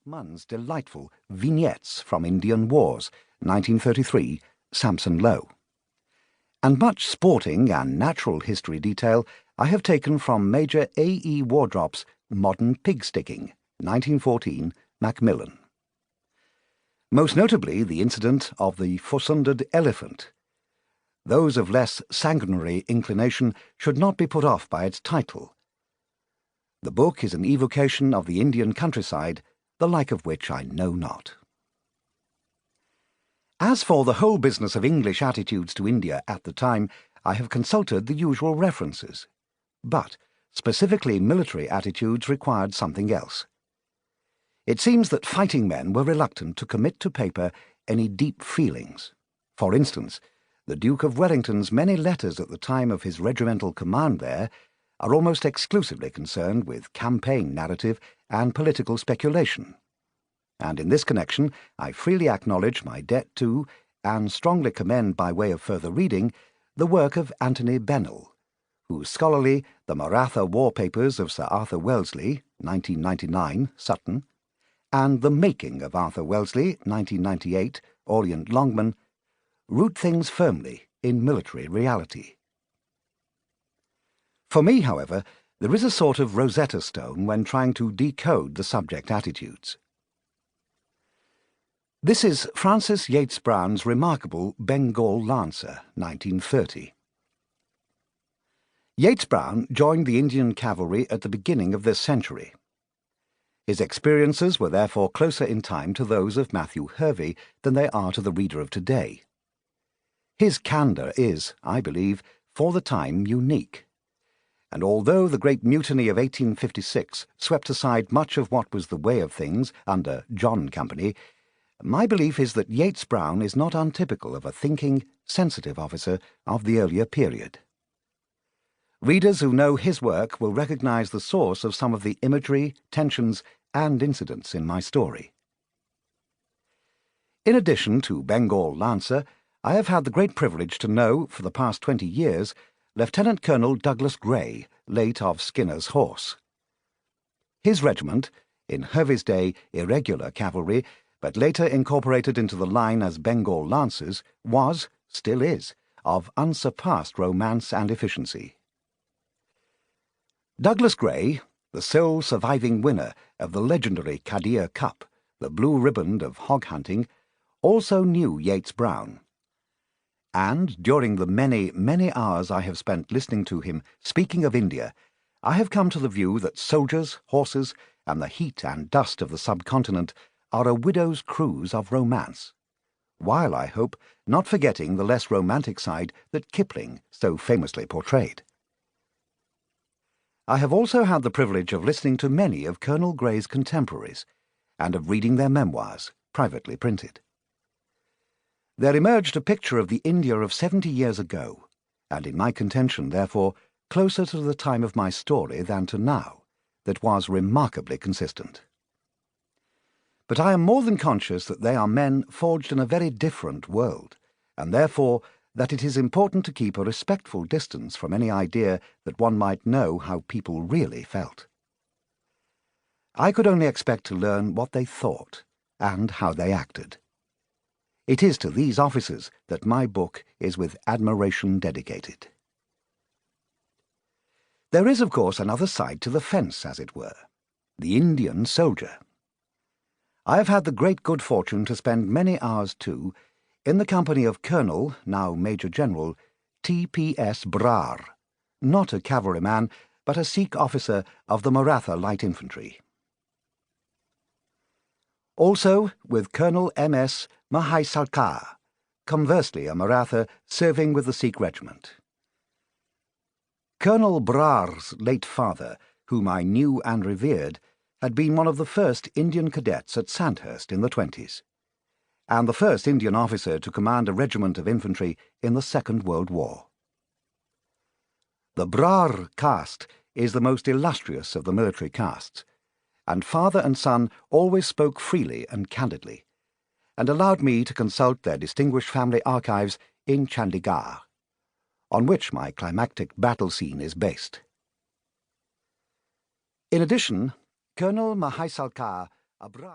Munn's delightful Vignettes from Indian Wars, 1933, Sampson Low. And much sporting and natural history detail I have taken from Major A. E. Wardrop's Modern Pig-Sticking, 1914, Macmillan. Most notably the incident of the Fusunded Elephant. Those of less sanguinary inclination should not be put off by its title. The book is an evocation of the Indian countryside, the like of which I know not. As for the whole business of English attitudes to India at the time, I have consulted the usual references. But specifically military attitudes required something else. It seems that fighting men were reluctant to commit to paper any deep feelings. For instance, the Duke of Wellington's many letters at the time of his regimental command there are almost exclusively concerned with campaign narrative and political speculation. And in this connection, I freely acknowledge my debt to, and strongly commend by way of further reading, the work of Anthony Bennell, whose scholarly The Maratha War Papers of Sir Arthur Wellesley, 1999, Sutton, and The Making of Arthur Wellesley, 1998, Orient Longman, root things firmly in military reality. For me, however, there is a sort of Rosetta Stone when trying to decode the subject attitudes. This is Francis Yates Brown's remarkable Bengal Lancer, 1930. Yates Brown joined the Indian cavalry at the beginning of this century. His experiences were therefore closer in time to those of Matthew Hervey than they are to the reader of today. His candour is, I believe, for the time unique. And although the great mutiny of 1856 swept aside much of what was the way of things under John Company, my belief is that Yates Brown is not untypical of a thinking, sensitive officer of the earlier period. Readers who know his work will recognise the source of some of the imagery, tensions, and incidents in my story. In addition to Bengal Lancer, I have had the great privilege to know, for the past 20 years, Lieutenant Colonel Douglas Grey, late of Skinner's Horse. His regiment, in Hervey's day irregular cavalry, but later incorporated into the line as Bengal Lancers, was, still is, of unsurpassed romance and efficiency. Douglas Grey, the sole surviving winner of the legendary Kadir Cup, the blue riband of hog hunting, also knew Yates Brown. And during the many, many hours I have spent listening to him speaking of India, I have come to the view that soldiers, horses, and the heat and dust of the subcontinent are a widow's cruise of romance, while, I hope, not forgetting the less romantic side that Kipling so famously portrayed. I have also had the privilege of listening to many of Colonel Grey's contemporaries, and of reading their memoirs, privately printed. There emerged a picture of the India of 70 years ago, and in my contention, therefore, closer to the time of my story than to now, that was remarkably consistent. But I am more than conscious that they are men forged in a very different world, and therefore that it is important to keep a respectful distance from any idea that one might know how people really felt. I could only expect to learn what they thought, and how they acted. It is to these officers that my book is with admiration dedicated. There is, of course, another side to the fence, as it were, the Indian soldier. I have had the great good fortune to spend many hours, too, in the company of Colonel, now Major General, T.P.S. Brar, not a cavalryman, but a Sikh officer of the Maratha Light Infantry. Also with Colonel M.S. Mahaisalkar, conversely a Maratha serving with the Sikh regiment. Colonel Brar's late father, whom I knew and revered, had been one of the first Indian cadets at Sandhurst in the 20s, and the first Indian officer to command a regiment of infantry in the Second World War. The Brar caste is the most illustrious of the military castes, and father and son always spoke freely and candidly, and allowed me to consult their distinguished family archives in Chandigarh, on which my climactic battle scene is based. In addition, Colonel Mahaisalkar Abram